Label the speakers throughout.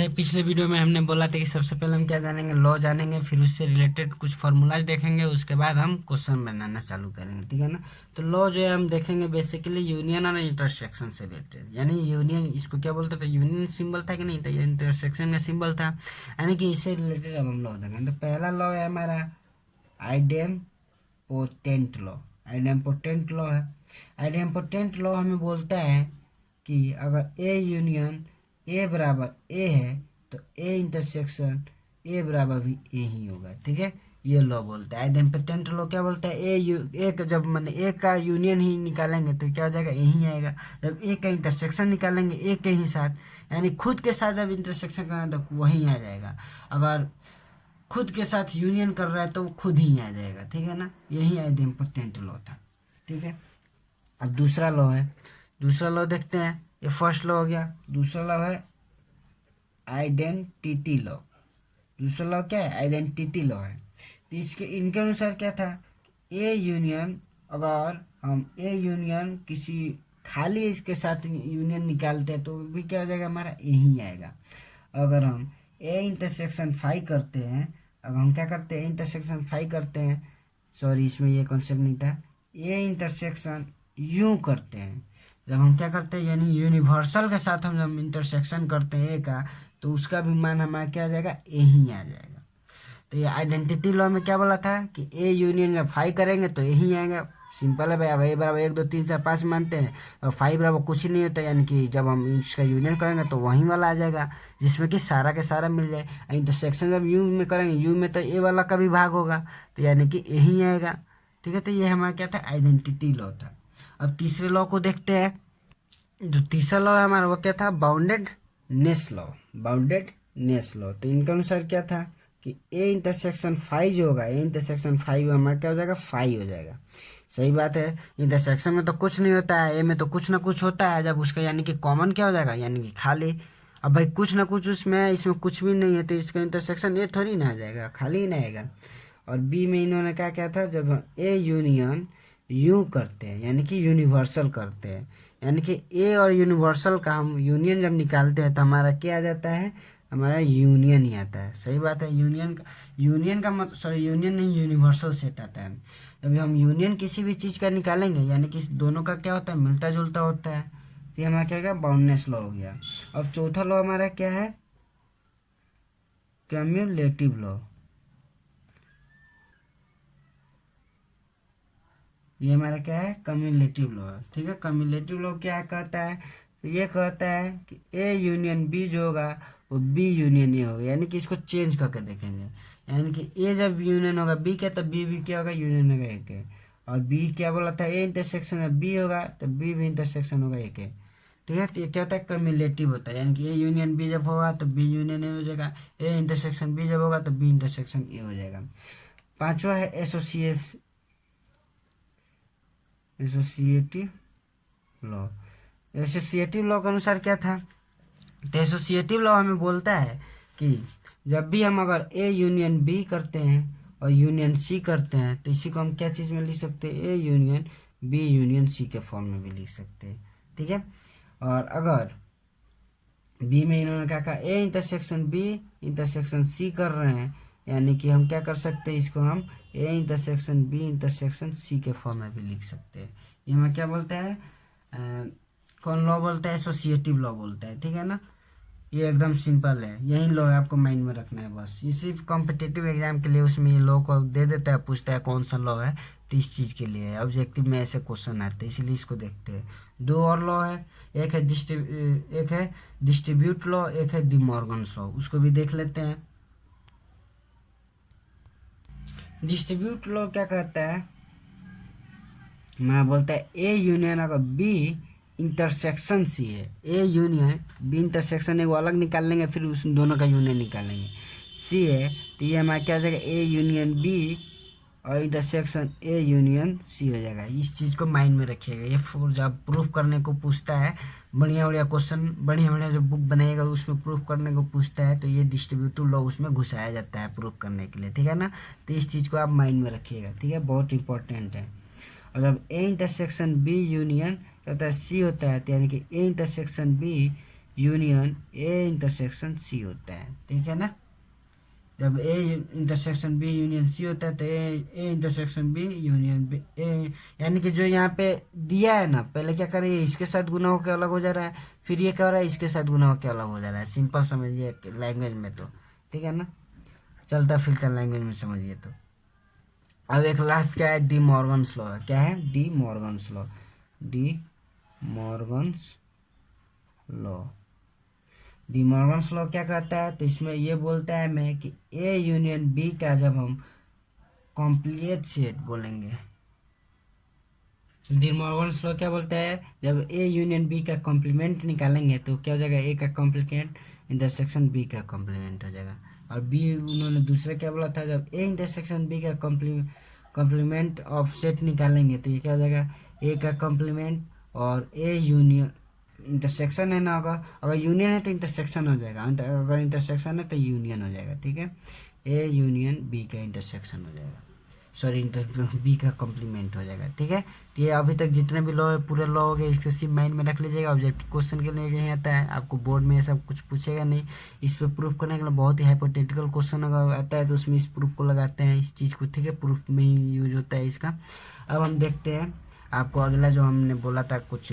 Speaker 1: जैसे पिछले वीडियो में हमने बोला था कि सबसे पहले हम क्या जानेंगे, लॉ जानेंगे, फिर उससे रिलेटेड कुछ फार्मूलाज देखेंगे, उसके बाद हम क्वेश्चन बनाना चालू करेंगे। ठीक है ना। तो लॉ जो है हम देखेंगे बेसिकली यूनियन और इंटरसेक्शन से रिलेटेड, यानी यूनियन इसको क्या बोलते थे, यूनियन सिंबल था कि नहीं था, ये इंटरसेक्शन का सिंबल था, यानी कि इससे रिलेटेड अब हम लॉ देखेंगे। तो पहला लॉ है हमारा आइडेम्पोटेंट लॉ। आइडेम्पोटेंट लॉ है। आइडेम्पोटेंट लॉ हमें बोलता है कि अगर ए यूनियन ए बराबर ए है तो ए इंटरसेक्शन ए बराबर भी ए ही होगा। ठीक है, ये लॉ बोलता है। आइडेम्पोटेंट लॉ क्या बोलता है, ए का जब मैंने ए का यूनियन ही निकालेंगे तो क्या हो जाएगा, ए ही आएगा। जब ए का इंटरसेक्शन निकालेंगे ए के ही साथ, यानी खुद के साथ जब इंटरसेक्शन करेंगे तो वही आ जाएगा। अगर खुद के साथ यूनियन कर रहा है तो वो खुद ही आ जाएगा। ठीक है ना, यही आइडेम्पोटेंट लॉ था। ठीक है, अब दूसरा लॉ है। दूसरा लॉ देखते हैं। ये फर्स्ट लॉ हो गया। दूसरा लॉ है आइडेंटिटी लॉ। दूसरा लॉ क्या है, आइडेंटिटी लॉ है। तो इसके इनके अनुसार क्या था, ए यूनियन, अगर हम ए यूनियन किसी खाली इसके साथ यूनियन निकालते हैं तो भी क्या हो जाएगा, हमारा ए ही आएगा। अगर हम ए इंटरसेक्शन फाई करते हैं, अगर हम क्या करते हैं, इंटरसेक्शन फाई करते हैं, सॉरी इसमें ये कॉन्सेप्ट नहीं था, ए इंटरसेक्शन यू करते हैं। जब हम क्या करते हैं, यानी यूनिवर्सल के साथ हम जब इंटरसेक्शन करते हैं ए का, तो उसका भी मान हमारा क्या आ जाएगा, ए ही आ जाएगा। तो ये आइडेंटिटी लॉ में क्या बोला था कि ए यूनियन जब फाई करेंगे तो ए ही आएगा। सिंपल है भाई। अगर ए बराबर 1 2 3 4 5 मानते हैं और फाई बराबर कुछ ही नहीं होता, यानी कि जब हम इसका यूनियन करेंगे तो वही वाला आ जाएगा जिसमें कि सारा के सारा मिल जाए। इंटरसेक्शन जब यू में करेंगे, यू में तो ए वाला का भी भाग होगा, तो यानी कि ए ही आएगा। ठीक है, तो ये हमारा क्या था, आइडेंटिटी लॉ था। अब तीसरे लॉ को देखते हैं। जो तीसरा लॉ है हमारा वो क्या था, बाउंडेड नेस लॉ। बाउंडेड नेस लॉ। तो इनके अनुसार क्या था कि ए इंटरसेक्शन फाई जो होगा, ए इंटरसेक्शन फाई हमारा क्या हो जाएगा, फाई हो जाएगा। सही बात है। इंटरसेक्शन में तो कुछ नहीं होता है, ए में तो कुछ ना कुछ होता है, जब उसका यानी कि कॉमन क्या हो जाएगा, यानी कि खाली। अब भाई कुछ ना कुछ उसमें है, इसमें कुछ भी नहीं है, तो इसका इंटरसेक्शन ए थोड़ी ना आ जाएगा, खाली ही ना आएगा। और बी में इन्होंने क्या क्या था, जब ए यूनियन यू करते हैं, यानी कि यूनिवर्सल करते हैं, यानी कि ए और यूनिवर्सल का हम यूनियन जब निकालते हैं तो हमारा क्या आ जाता है, हमारा यूनियन ही आता है। सही बात है। यूनियन का मतलब, सॉरी यूनियन नहीं, यूनिवर्सल सेट आता है। जब हम यूनियन किसी भी चीज़ का निकालेंगे, यानी कि दोनों का क्या होता है, मिलता जुलता होता है, तो ये हमारा क्या हो गया, बाउंडनेस लॉ हो गया। अब चौथा लॉ हमारा क्या है, क्यूमुलेटिव लॉ। ये हमारा क्या है, कम्युलेटिव लॉ है। ठीक है, कम्युलेटिव लॉ क्या कहता है, तो ये कहता है कि ए यूनियन बी जो होगा वो बी यूनियन ए होगा, यानी कि इसको चेंज करके देखेंगे। यानी कि ए जब यूनियन होगा बी क्या, तब बी भी क्या होगा, यूनियन होगा ए के। और बी क्या बोला था, ए इंटरसेक्शन में बी होगा तो बी भी इंटरसेक्शन होगा ए के। ठीक है, तो ये क्या होता है, कम्युलेटिव होता है, यानी कि ए यूनियन बी जब होगा तो बी यूनियन ए हो जाएगा, ए इंटरसेक्शन बी जब होगा तो बी इंटरसेक्शन ए हो जाएगा। पांचवा है एसोसिएटिव लॉ। एसोसिएटिव लॉ के अनुसार क्या था, तो एसोसिएटिव लॉ हमें बोलता है कि जब भी हम अगर ए यूनियन बी करते हैं और यूनियन सी करते हैं, तो इसी को हम क्या चीज़ में लिख सकते हैं, A union B union C के फॉर्म में भी लिख सकते हैं। ठीक है, और अगर बी में इन्होंने क्या कहा, A intersection B intersection C कर रहे हैं, यानी कि हम क्या कर सकते हैं, इसको हम A intersection B intersection C के फॉर्म में भी लिख सकते हैं। ये हमें क्या बोलता है, कौन लॉ बोलता है, एसोसिएटिव लॉ बोलता है। ठीक है ना, ये एकदम सिंपल है, यही लॉ है, आपको माइंड में रखना है बस। ये सिर्फ कॉम्पिटिटिव एग्जाम के लिए उसमें ये लॉ को दे देता है, पूछता है कौन सा लॉ है, तो इस चीज़ के लिए है। ऑब्जेक्टिव में ऐसे क्वेश्चन आते हैं, इसलिए इसको देखते हैं। दो और लॉ है, एक है डिस्ट्रीब्यूट लॉ, एक है डी मॉर्गन्स लॉ, उसको भी देख लेते हैं। डिस्ट्रीब्यूट लॉ क्या कहता है, मैं बोलता है ए यूनियन अगर बी इंटरसेक्शन सी है, ए यूनियन बी इंटरसेक्शन एक अलग निकाल लेंगे, फिर उस दोनों का यूनियन निकालेंगे, सी है, तो ये हमारा क्या हो जाएगा, ए यूनियन बी और इंटरसेक्शन ए यूनियन सी हो जाएगा। इस चीज़ को माइंड में रखिएगा। ये जब प्रूफ करने को पूछता है, बढ़िया बढ़िया क्वेश्चन, बढ़िया बढ़िया जो बुक बनाएगा उसमें प्रूफ करने को पूछता है, तो ये डिस्ट्रीब्यूटिव लॉ उसमें घुसाया जाता है प्रूफ करने के लिए। ठीक है ना, तो इस चीज़ को आप माइंड में रखिएगा। ठीक है, बहुत इंपॉर्टेंट है। और जब ए इंटरसेक्शन बी यूनियन क्या होता है, सी होता है, तो यानी कि A intersection B union A intersection C होता है, ठीक है ना। जब A intersection B union C होता है तो A intersection B union B A, यानी कि जो यहाँ पे दिया है ना, पहले क्या करें, इसके साथ गुना होकर अलग हो जा रहा है, फिर ये क्या हो रहा है, इसके साथ गुना होकर अलग हो जा रहा है। सिंपल समझिए लैंग्वेज में तो, ठीक है ना, चलता फिरता लैंग्वेज में समझिए तो। अब एक लास्ट क्या है, डी मॉर्गन्स लॉ है। क्या है, D Morgan's law. D Morgan's law, D Morgan's law क्या कहता है, तो इसमें ये बोलता है मैं कि ए यूनियन बी का जब हम कॉम्प्लीट सेट बोलेंगे, डी मॉर्गन्स लॉ क्या बोलता है, जब ए यूनियन बी का कॉम्प्लीमेंट निकालेंगे तो क्या हो जाएगा, ए का कॉम्प्लीमेंट इंटरसेक्शन बी का कॉम्प्लीमेंट हो जाएगा। और बी उन्होंने दूसरा क्या बोला था, जब ए इंटरसेक्शन बी का कॉम्प्लीमेंट ऑफ सेट निकालेंगे तो ये क्या हो जाएगा, ए का कॉम्प्लीमेंट और ए यूनियन इंटरसेक्शन है ना, अगर यूनियन है तो इंटरसेक्शन हो जाएगा, अगर इंटरसेक्शन है तो यूनियन हो जाएगा, ठीक है। ए यूनियन बी का इंटरसेक्शन हो जाएगा, सॉरी बी का कॉम्प्लीमेंट हो जाएगा, ठीक है। तो ये अभी तक जितने भी लॉ है पूरे लॉ हो गए, इसको सिर्फ माइंड में रख लीजिएगा। ऑब्जेक्टिव क्वेश्चन के लिए नहीं आता है आपको, बोर्ड में ये सब कुछ पूछेगा नहीं। इस पर प्रूफ करने के लिए बहुत ही हाइपोथेटिकल क्वेश्चन अगर आता है तो उसमें इस प्रूफ को लगाते हैं, इस चीज़ को, ठीक है, प्रूफ में ही यूज होता है इसका। अब हम देखते हैं आपको अगला जो हमने बोला था, कुछ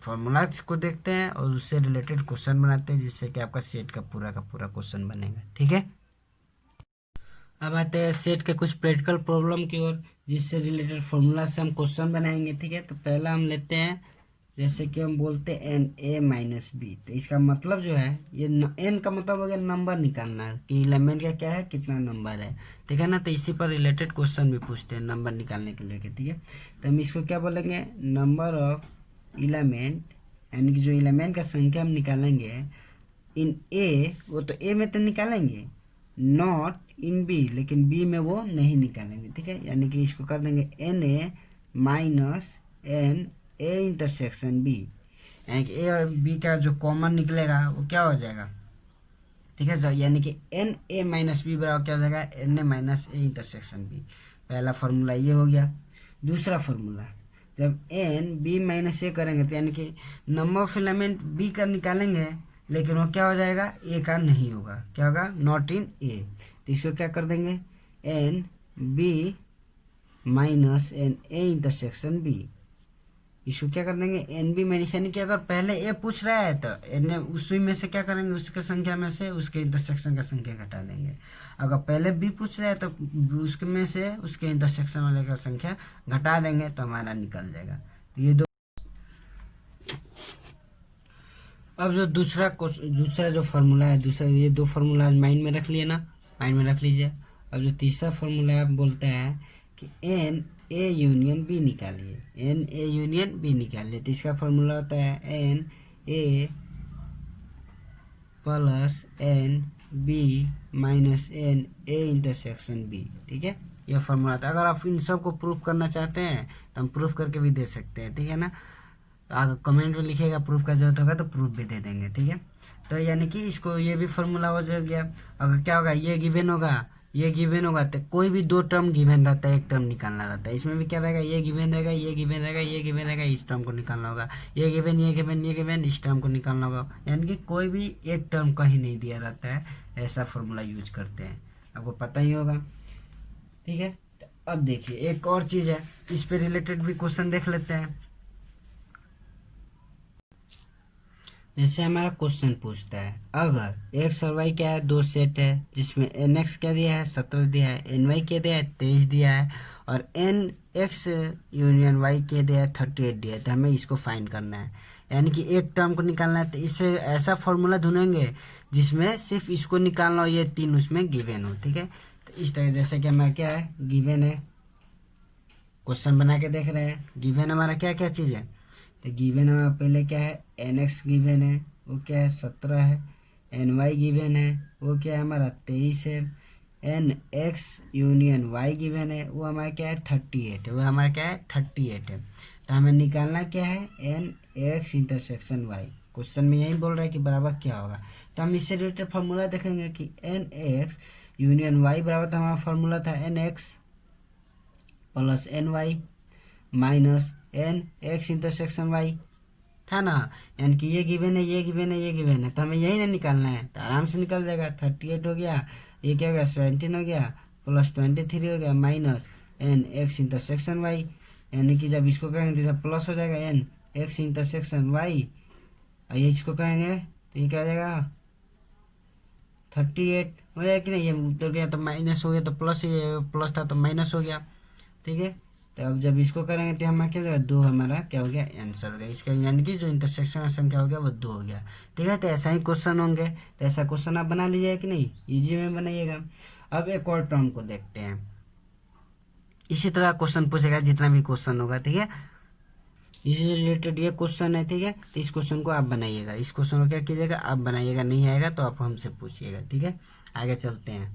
Speaker 1: फॉर्मूलाज को देखते हैं और उससे रिलेटेड क्वेश्चन बनाते हैं, जिससे कि आपका सेट का पूरा क्वेश्चन बनेगा, ठीक है। अब आते हैं सेट के कुछ प्रैक्टिकल प्रॉब्लम की ओर, जिससे रिलेटेड फॉर्मूला से हम क्वेश्चन बनाएंगे, ठीक है। तो पहला हम लेते हैं, जैसे कि हम बोलते हैं एन ए माइनस बी, तो इसका मतलब जो है, ये एन का मतलब हो गया नंबर निकालना, कि एलिमेंट का क्या है, कितना नंबर है, ठीक है ना। तो इसी पर रिलेटेड क्वेश्चन भी पूछते हैं नंबर निकालने के लिए, ठीक है। तो हम इसको क्या बोलेंगे, नंबर ऑफ एलिमेंट, यानी कि जो एलिमेंट का संख्या हम निकालेंगे इन ए, वो तो ए में तो निकालेंगे, नॉट इन बी, लेकिन बी में वो नहीं निकालेंगे, ठीक है। यानी कि इसको कर देंगे N A minus N A intersection B, यानी कि ए और बी का जो कॉमन निकलेगा वो क्या हो जाएगा, ठीक है सर। यानी कि एन ए माइनस बी बराबर क्या हो जाएगा, N A minus A intersection B. पहला फार्मूला ये हो गया। दूसरा फार्मूला, जब एन बी माइनस ए करेंगे तो यानी कि नंबर ऑफ एलिमेंट बी का निकालेंगे, लेकिन वो क्या हो जाएगा, ए का नहीं होगा, क्या होगा, नॉट इन ए। तो इसको क्या कर देंगे, N B minus N A intersection B, इसको क्या कर देंगे, एन बी माइनस, यानी कि अगर पहले ए पूछ रहा है तो एन उसी में से क्या करेंगे, उसके संख्या में से उसके इंटरसेक्शन का संख्या घटा देंगे। अगर पहले बी पूछ रहा है तो उसके में से उसके इंटरसेक्शन वाले का संख्या घटा देंगे तो हमारा निकल जाएगा। ये दो। अब जो दूसरा जो फार्मूला है, ये दो फार्मूला माइंड में रख लिए ना, माइंड में रख लीजिए। अब जो तीसरा फार्मूला है बोलता है कि एन ए यूनियन बी निकालिए, एन ए यूनियन बी निकालिए। तो इसका फार्मूला होता है N A plus N B minus N A intersection B, ठीक है। यह फार्मूला था। अगर आप इन सब को प्रूफ करना चाहते हैं तो हम प्रूफ करके भी दे सकते हैं, ठीक है ना। अगर कमेंट में लिखेगा प्रूफ का जरूरत होगा तो प्रूफ भी दे देंगे, ठीक है। तो यानी कि इसको ये भी फार्मूला हो गया। अगर क्या होगा, ये गिवन होगा तो कोई भी दो टर्म गिवन रहता है, एक टर्म निकालना रहता है। इसमें भी क्या रहेगा, ये गिवन रहेगा, ये गिवन रहेगा, ये गिवन रहेगा, इस टर्म को निकालना होगा, ये गिवन इस टर्म को निकालना होगा। यानी कि कोई भी एक टर्म कहीं नहीं दिया रहता है, ऐसा फार्मूला यूज करते हैं, आपको पता ही होगा, ठीक है। तो अब देखिए एक और चीज़ है, इस पे रिलेटेड भी क्वेश्चन देख लेते हैं। जैसे हमारा क्वेश्चन पूछता है, अगर एक्स और वाई क्या है, दो सेट है, जिसमें एन एक्स क्या दिया है, 17 दिया है, एन वाई क्या दिया है, 23 दिया है, और एन एक्स यूनियन वाई क्या दिया है, 38 दिया है। तो हमें इसको फाइंड करना है, यानी कि एक टर्म को निकालना है। तो इससे ऐसा फॉर्मूला ढूंढेंगे जिसमें सिर्फ इसको निकालना हो, ये तीन उसमें गिवन हो, ठीक है। तो इस तरह, जैसे कि हमारा क्या है, गिवन है, क्वेश्चन बना के देख रहे हैं, गिवन हमारा क्या क्या चीज़ है। तो गिवन हमारा पहले क्या है, एन एक्स गिवन है, वो क्या है, 17 है। एन वाई गिवन है, वो क्या है हमारा, 23 है। N X union Y given है, वो हमारा क्या है, 38 है, वो हमारा क्या है, 38 है। तो हमें निकालना क्या है, N X intersection Y. Question में यही बोल रहा है कि बराबर क्या होगा। तो हम इससे रिलेटेड फार्मूला देखेंगे कि एन एक्स यूनियन वाई बराबर, तो हमारा फार्मूला था N X plus N Y minus N X intersection Y, था ना, यानी कि ये गिवन है, ये गिवन है, ये गिवन है, तो हमें यही ना निकालना है, तो आराम से निकल जाएगा। 38 हो गया, ये क्या हो गया 17 हो गया, प्लस 23 हो गया, minus N X intersection Y, यानी कि जब इसको कहेंगे तो प्लस हो जाएगा एन एक्स इंटरसेक्शन वाई, और ये इसको कहेंगे तो ये क्या हो जाएगा 38 हो जाएगा कि नहीं, ये उतर गया तो माइनस हो गया, तो प्लस प्लस था तो माइनस हो गया, ठीक है। तो अब जब इसको करेंगे तो हमारा क्या हो जाएगा 2, हमारा क्या हो गया आंसर हो गया इसका, यानी कि जो इंटरसेक्शन संख्या हो गया वो 2 हो गया, ठीक है। तो ऐसा ही क्वेश्चन होंगे, तो ऐसा क्वेश्चन आप बना लीजिएगा कि नहीं, इजी में बनाइएगा। अब एक और टर्म को देखते हैं, इसी तरह क्वेश्चन पूछेगा जितना भी क्वेश्चन होगा, ठीक है। इससे रिलेटेड ये क्वेश्चन है, ठीक है। तो इस क्वेश्चन को आप बनाइएगा, इस क्वेश्चन को क्या कीजिएगा आप बनाइएगा, नहीं आएगा तो आप हमसे पूछिएगा, ठीक है। आगे चलते हैं।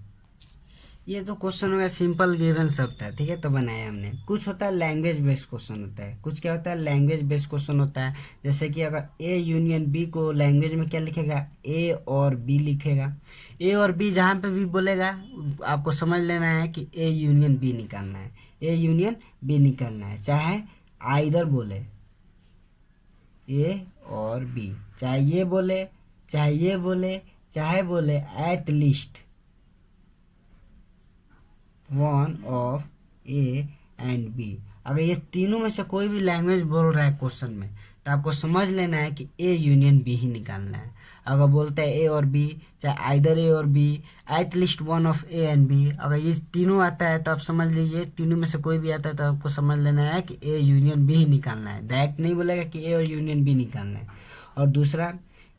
Speaker 1: ये तो क्वेश्चन हो गया सिंपल गिवन सब था, ठीक है, तो बनाया हमने। कुछ होता है लैंग्वेज बेस्ड क्वेश्चन होता है, कुछ क्या होता है लैंग्वेज बेस्ड क्वेश्चन होता है। जैसे कि अगर ए यूनियन बी को लैंग्वेज में क्या लिखेगा, ए और बी लिखेगा। ए और बी जहाँ पे भी बोलेगा आपको समझ लेना है कि ए यूनियन बी निकालना है, ए यूनियन बी निकालना है, चाहे आइदर बोले ए और बी, चाहे ये बोले चाहे ये बोले चाहे बोले at least one of A and B. अगर ये तीनों में से कोई भी लैंग्वेज बोल रहा है क्वेश्चन में, तो आपको समझ लेना है कि ए यूनियन बी ही निकालना है। अगर बोलता है ए और बी, चाहे आइदर ए और B, at least one of A and B, अगर ये तीनों आता है तो आप समझ लीजिए तीनों में से कोई भी आता है तो आपको समझ लेना है कि ए यूनियन बी ही निकालना है। डायरेक्ट नहीं बोलेगा कि ए और यूनियन बी निकालना है। और दूसरा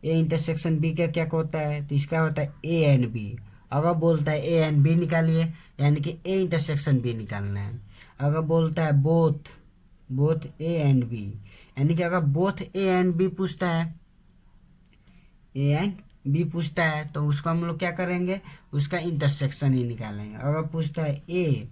Speaker 1: ए इंटरसेक्शन बी का क्या होता है, तो इसका होता है ए एंड बी। अगर बोलता है ए एंड बी निकालिए, यानी कि ए इंटरसेक्शन बी निकालना है। अगर बोलता है both both A and B, यानी कि अगर बोथ ए एंड बी पूछता है, ए एंड बी पूछता है, तो उसको हम लोग क्या करेंगे, उसका इंटरसेक्शन ही निकालेंगे। अगर पूछता है ए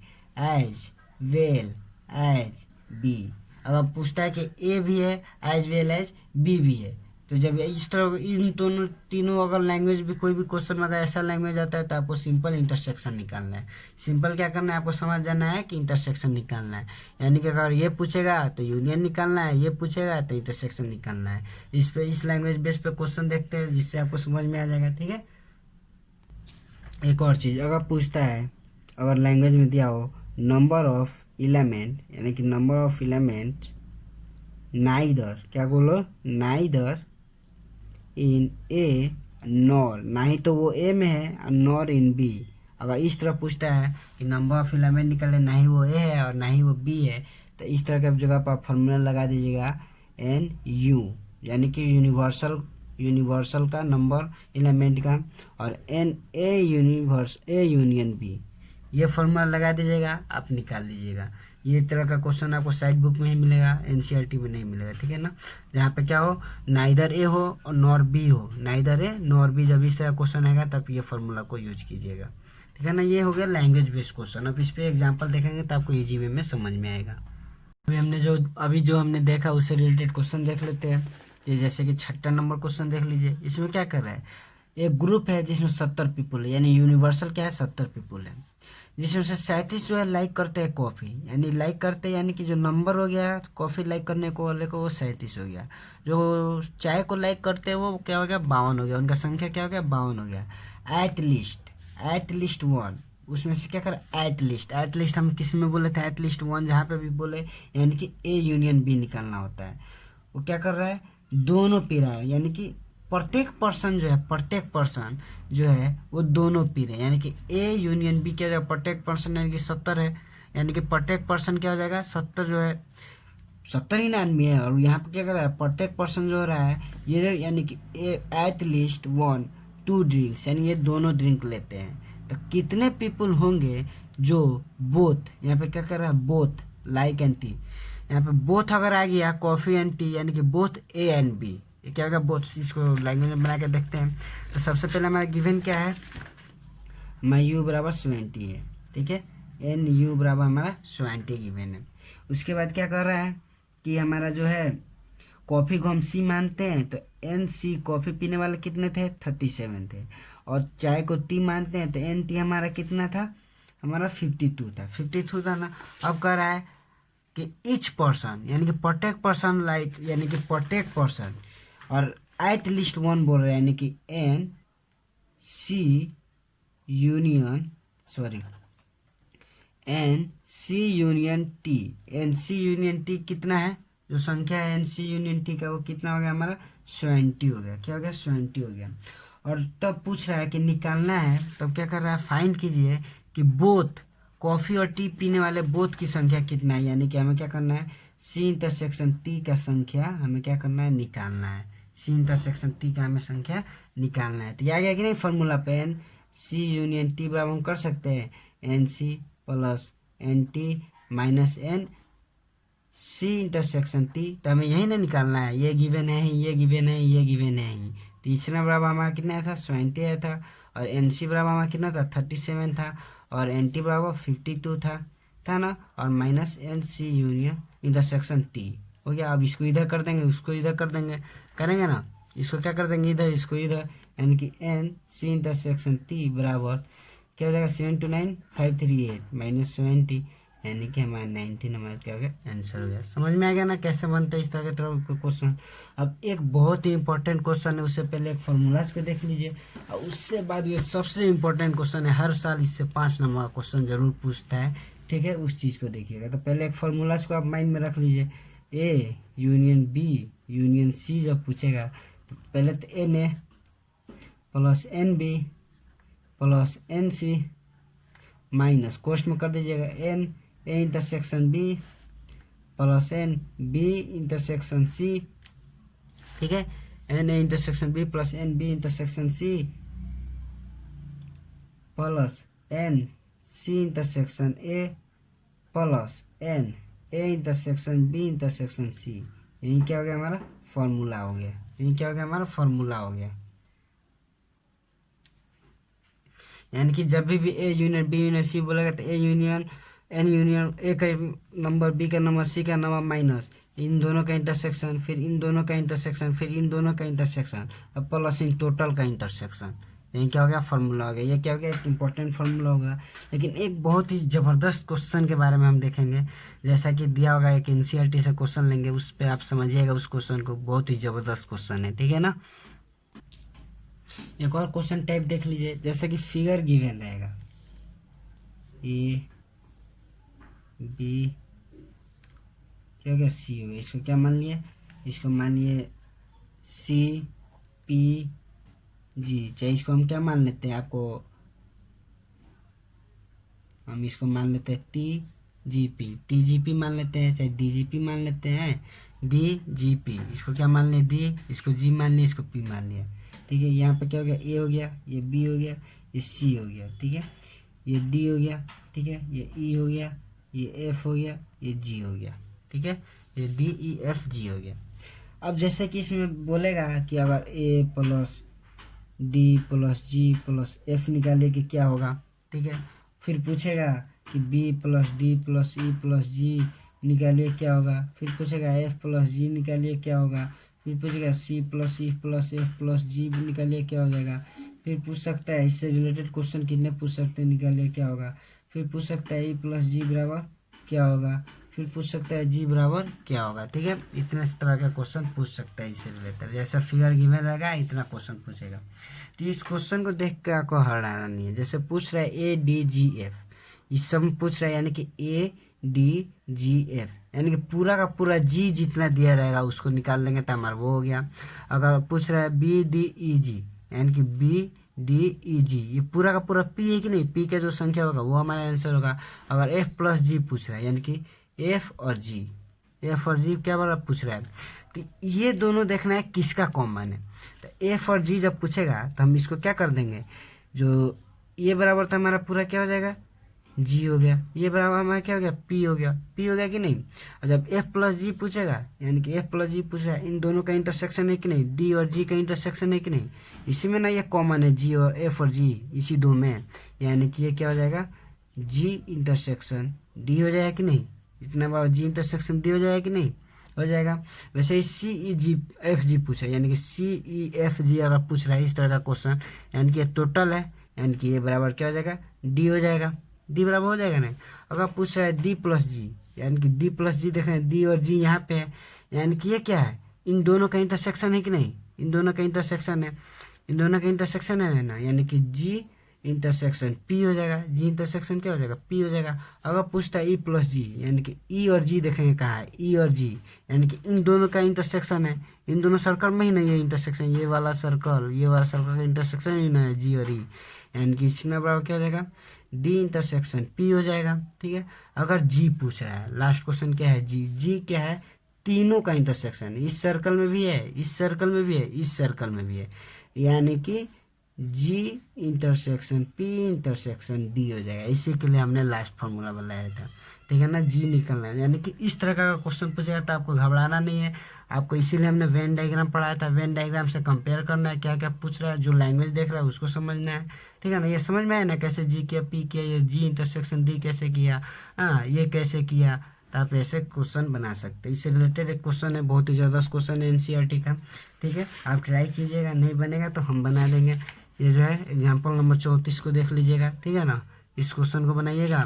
Speaker 1: एज वेल एज बी, अगर पूछता है कि ए भी है एज वेल एज बी भी है, तो जब इस तरह इन दोनों तीनों अगर लैंग्वेज भी कोई भी क्वेश्चन में अगर ऐसा लैंग्वेज आता है तो आपको सिंपल इंटरसेक्शन निकालना है। सिंपल क्या करना है, आपको समझ जाना है कि इंटरसेक्शन निकालना है, यानी कि अगर ये पूछेगा तो यूनियन निकालना है, ये पूछेगा तो इंटरसेक्शन निकालना है। इस लैंग्वेज बेस पे क्वेश्चन देखते हैं जिससे आपको समझ में आ जाएगा, ठीक है। एक और चीज़ अगर पूछता है, अगर लैंग्वेज में दिया हो नंबर ऑफ एलिमेंट, यानी कि नंबर ऑफ एलिमेंट नाइदर, क्या बोलो नाइदर इन ए नॉर, ना ही तो वो ए में है नॉर इन बी। अगर इस तरह पूछता है कि नंबर ऑफ एलिमेंट निकले, ना ही वो ए है और ना ही वो बी है, तो इस तरह के जगह पर आप फार्मूला लगा दीजिएगा एन यू, यानी कि यूनिवर्सल का नंबर एलिमेंट का, और एन ए यूनियन बी, ये फार्मूला लगा दीजिएगा, आप निकाल लीजिएगा। ये तरह का क्वेश्चन आपको साइड बुक में ही मिलेगा, एनसीईआरटी में नहीं मिलेगा, ठीक है ना। जहाँ पे क्या हो नाइदर ए हो और नॉर बी हो, नाइदर ए नॉर बी, जब इस तरह क्वेश्चन आएगा तब ये फार्मूला को यूज कीजिएगा, ठीक है ना। ये हो गया लैंग्वेज बेस्ड क्वेश्चन। अब इस पर एग्जाम्पल देखेंगे तो आपको ईजी वे में समझ में आएगा। अभी जो हमने देखा उससे रिलेटेड क्वेश्चन देख लेते हैं। ये जैसे कि 6 नंबर क्वेश्चन देख लीजिए। इसमें क्या कर रहा है, एक ग्रुप है जिसमें 70 पीपल है, यानी यूनिवर्सल क्या है 70 पीपल है, जिसमें से 37 जो है लाइक करते हैं कॉफ़ी, यानी लाइक करते हैं, यानी कि जो नंबर हो गया कॉफ़ी लाइक करने को वाले को वो 37 हो गया। जो चाय को लाइक करते हैं वो क्या हो गया 52 हो गया, उनका संख्या क्या हो गया 52 हो गया। एट लीस्ट वन, उसमें से क्या कर एट लिस्ट हम किस में बोले थे एट लीस्ट वन, जहाँ पे भी बोले यानी कि ए यूनियन बी निकालना होता है। वो क्या कर रहा है दोनों पी रहा है, यानी कि प्रत्येक पर्सन जो है वो दोनों पी रहे हैं, यानी कि ए यूनियन बी क्या हो जाएगा प्रत्येक पर्सन, यानी कि 70 है, यानी कि प्रत्येक पर्सन क्या हो जाएगा 70 जो है 70 ही ना आदमी है। और यहाँ पे क्या कर रहा है प्रत्येक पर्सन जो हो रहा है ये, यानी कि एट लीस्ट 1-2 ड्रिंक्स, यानी ये दोनों ड्रिंक लेते हैं। तो कितने पीपल होंगे जो बोथ, यहाँ पे क्या कर रहा है बोथ लाइक एंड टी, यहाँ पे बोथ अगर आ गया कॉफ़ी एंड टी, यानी कि बोथ ए एंड बी, ये क्या होगा बोथ। इसको लैंग्वेज में बना के देखते हैं। तो सबसे पहले हमारा गिवन क्या है, माई यू बराबर 70 है, ठीक है, एन यू बराबर हमारा 70 गिवन है। उसके बाद क्या कर रहा है कि हमारा जो है कॉफ़ी को हम सी मानते हैं, तो एन सी कॉफ़ी पीने वाले कितने थे 37 थे, और चाय को टी मानते हैं तो एन टी हमारा कितना था हमारा 52 था ना। अब कह रहा है कि ईच पर्सन यानी कि प्रत्येक पर्सन लाइक यानी कि प्रत्येक पर्सन और एट लीस्ट वन बोल रहे हैं यानी कि N C union sorry N C union T. N C union T कितना है, जो संख्या है एन सी यूनियन टी का वो कितना हो गया हमारा 70 हो गया। क्या हो गया 70 हो गया। और तब पूछ रहा है कि निकालना है, तब क्या कर रहा है फाइंड कीजिए कि बोथ कॉफ़ी और टी पीने वाले बोथ की संख्या कितना है। यानी कि हमें क्या करना है सी इंटरसेक्शन टी का संख्या हमें क्या करना है निकालना है। सी इंटरसेक्शन टी का हमें संख्या निकालना है। तो ये आ गया कि नहीं फॉर्मूला पे एन सी यूनियन टी बराबर हम कर सकते हैं N C plus N T minus N C intersection T. तो हमें यही ना निकालना है, ये गिवन है ये गिवन है ये गिवन है। तीसरा बराबर हमारा कितना आया था 70 आया था और एन सी बराबर हमारा कितना था 37 था और एन टी बराबर 52 था ना। और minus N C union intersection T हो गया। अब इसको इधर कर देंगे उसको इधर कर देंगे, करेंगे ना, इसको क्या कर देंगे इधर इसको इधर, यानी कि एन सी इंटरसेक्शन टी बराबर क्या हो जाएगा 729,538 माइनस 70 यानी कि हमारा 19 हमारा क्या हो गया आंसर हो गया। समझ में आ गया ना कैसे बनता है इस तरह के क्वेश्चन। अब एक बहुत ही इंपॉर्टेंट क्वेश्चन है, उससे पहले एक फॉर्मूलाज को देख लीजिए और उससे बाद ये सबसे इंपॉर्टेंट क्वेश्चन है, हर साल इससे 5 नंबर का क्वेश्चन जरूर पूछता है, ठीक है, उस चीज़ को देखिएगा। तो पहले एक फॉर्मूलाज को आप माइंड में रख लीजिए, A union B union C जब पूछेगा तो पहले तो N A plus N B plus N C minus कोष्ट में कर दीजिएगा N A intersection B plus N B intersection C, ठीक है, N A intersection B plus N B intersection C plus N C intersection A plus N A intersection B intersection C. यही क्या हो गया हमारा फॉर्मूला हो गया। यही क्या हो गया हमारा फॉर्मूला हो गया। यानी कि जब भी A union B union C बोलेगा तो A union N union A का नंबर बी का नंबर सी का नंबर माइनस इन दोनों का इंटरसेक्शन फिर इन दोनों का इंटरसेक्शन फिर इन दोनों का इंटरसेक्शन अब प्लस इन टोटल का इंटरसेक्शन। यही क्या हो गया फॉर्मूला हो गया। ये क्या हो गया एक इंपॉर्टेंट फॉर्मूला होगा। लेकिन एक बहुत ही ज़बरदस्त क्वेश्चन के बारे में हम देखेंगे, जैसा कि दिया होगा एक एनसीईआरटी से क्वेश्चन लेंगे, उस पर आप समझिएगा उस क्वेश्चन को, बहुत ही ज़बरदस्त क्वेश्चन है, ठीक है ना। एक और क्वेश्चन टाइप देख लीजिए, जैसे कि फिगर गिवन रहेगा ए बी क्या हो गया सी हो गया, इसको क्या मान लिए, इसको मान लिए सी पी जी, चाहे इसको हम क्या मान लेते हैं, आपको हम इसको मान लेते हैं टी जी पी मान लेते हैं, चाहे डी जी पी मान लेते हैं, डी जी पी, इसको क्या मान लिया डी, इसको जी मान लिया, इसको पी मान लिया, ठीक है। यहाँ पे क्या हो गया ए हो गया, ये बी हो गया, ये सी हो गया, ठीक है, ये डी हो गया, ठीक है, ये ई हो गया, ये एफ हो गया, ये जी हो गया, ठीक है, ये डी ई एफ जी हो गया। अब जैसे कि इसमें बोलेगा कि अगर A plus D plus G plus F निकालिए कि क्या होगा, ठीक है। फिर पूछेगा कि B plus D plus E plus G निकालिए क्या होगा, फिर पूछेगा एफ प्लस जी निकालिए क्या होगा, फिर पूछेगा C plus E plus F plus G निकालिए क्या हो जाएगा। फिर पूछ सकता है इससे रिलेटेड क्वेश्चन कितने पूछ सकते हैं निकालिए क्या होगा। फिर पूछ सकता है ई प्लस जी बराबर क्या होगा, फिर पूछ सकता है जी बराबर क्या होगा, ठीक है। इतने तरह का क्वेश्चन पूछ सकता है इससे रिलेटेड, जैसा फिगर गिवन रहेगा इतना क्वेश्चन पूछेगा। तो इस क्वेश्चन को देख के आपको हराना नहीं है। जैसे पूछ रहा है ए डी जी एफ, इस सब पूछ रहा है यानी कि ए डी जी एफ यानी कि पूरा का पूरा जी जितना दिया रहेगा उसको निकाल लेंगे तो हमारा वो हो गया। अगर पूछ रहा है बी डी ई जी यानी कि बी डी ई जी, ये पूरा का पूरा पी है कि नहीं, पी का जो संख्या होगा वो हमारा आंसर होगा। अगर एफ प्लस जी पूछ रहा है यानी कि एफ और जी क्या बार पूछ रहा है, तो ये दोनों देखना है किसका कॉमन है। तो एफ और जी जब पूछेगा तो हम इसको क्या कर देंगे, जो ये बराबर था हमारा पूरा क्या हो जाएगा जी हो गया, ये बराबर हमारा क्या हो गया पी हो गया कि नहीं। और जब एफ प्लस जी पूछेगा यानी कि एफ प्लस जी पूछ रहा है, इन दोनों का इंटरसेक्शन है कि नहीं, डी और जी का इंटरसेक्शन है कि नहीं, इसी में ना ये कॉमन है जी और एफ और जी इसी दो में, यानी कि ये क्या हो जाएगा जी इंटरसेक्शन डी हो जाएगा कि नहीं, इतना बार जी इंटरसेक्शन डी हो जाएगा कि नहीं, हो जाएगा। वैसे ही सी ई जी एफ जी पूछा यानी कि सी ई एफ जी अगर पूछ रहा है इस तरह का क्वेश्चन, यानी कि ये टोटल है, यानी कि ये बराबर क्या हो जाएगा डी हो जाएगा, डी बराबर हो जाएगा नहीं। अगर पूछ रहा है डी प्लस जी यानी कि डी प्लस जी देखें, डी और जी यहाँ पे है, यानी कि ये क्या है, इन दोनों का इंटरसेक्शन है कि नहीं, इन दोनों का इंटरसेक्शन है, इन दोनों का इंटरसेक्शन है ना, यानी कि जी इंटरसेक्शन पी हो जाएगा, जी इंटरसेक्शन क्या हो जाएगा, पी हो जाएगा। अगर पूछता है ई प्लस जी, यानी कि ई और जी देखेंगे कहाँ है, ई और जी यानी कि इन दोनों का इंटरसेक्शन है, इन दोनों सर्कल में ही नहीं है इंटरसेक्शन, ये वाला सर्कल का इंटरसेक्शन ही ना है जी और ई, यानी कि इसमें बराबर क्या हो जाएगा, डी इंटरसेक्शन पी हो जाएगा। ठीक है, अगर जी पूछ रहा है, लास्ट क्वेश्चन क्या है, जी, जी क्या है, तीनों का इंटरसेक्शन, इस सर्कल में भी है, इस सर्कल में भी है, इस सर्कल में भी है, यानी कि जी इंटरसेक्शन पी इंटरसेक्शन डी हो जाएगा। इसी के लिए हमने लास्ट फार्मूला बनाया था। ठीक है ना, जी निकलना है, यानी कि इस तरह का क्वेश्चन पूछेगा तो आपको घबराना नहीं है, आपको इसीलिए हमने वेन डायग्राम पढ़ाया था। वेन डायग्राम से कंपेयर करना है, क्या क्या पूछ रहा है, जो लैंग्वेज देख रहा है उसको समझना है। ठीक है ना, ये समझ में आया ना, कैसे जी किया, पी किया, ये जी इंटरसेक्शन डी कैसे किया, हाँ ये कैसे किया, तो आप ऐसे क्वेश्चन बना सकते हैं। इससे रिलेटेड एक क्वेश्चन है, बहुत ही ज़बरदस्त क्वेश्चन है एनसीईआरटी का। ठीक है, आप ट्राई कीजिएगा, नहीं बनेगा तो हम बना देंगे। ये जो है एग्जाम्पल नंबर 34 को देख लीजिएगा। ठीक है ना, इस क्वेश्चन को बनाइएगा,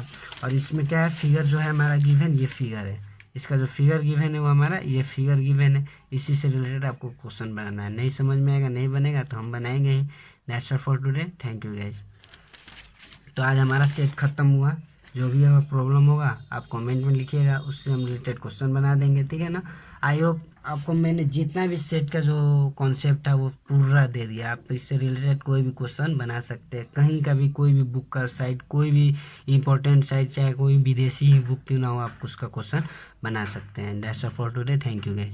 Speaker 1: और इसमें क्या है, फिगर जो है हमारा गिवन, ये फिगर है, इसका जो फिगर गिवन है वो हमारा ये फिगर गिवन है, इसी से रिलेटेड आपको क्वेश्चन बनाना है। नहीं समझ में आएगा, नहीं बनेगा तो हम बनाएंगे ही। That's all for today, thank you guys. तो आज हमारा सेट खत्म हुआ, जो भी अगर प्रॉब्लम होगा आप कमेंट में लिखिएगा, उससे हम रिलेटेड क्वेश्चन बना देंगे। ठीक है ना, आई होप आपको मैंने जितना भी सेट का जो कॉन्सेप्ट था वो पूरा दे दिया। आप इससे रिलेटेड कोई भी क्वेश्चन बना सकते हैं, कहीं का भी, कोई भी बुक का साइट, कोई भी इंपॉर्टेंट साइट, चाहे कोई विदेशी ही बुक क्यों ना हो, आप उसका क्वेश्चन बना सकते हैं। That's all for today, thank you guys.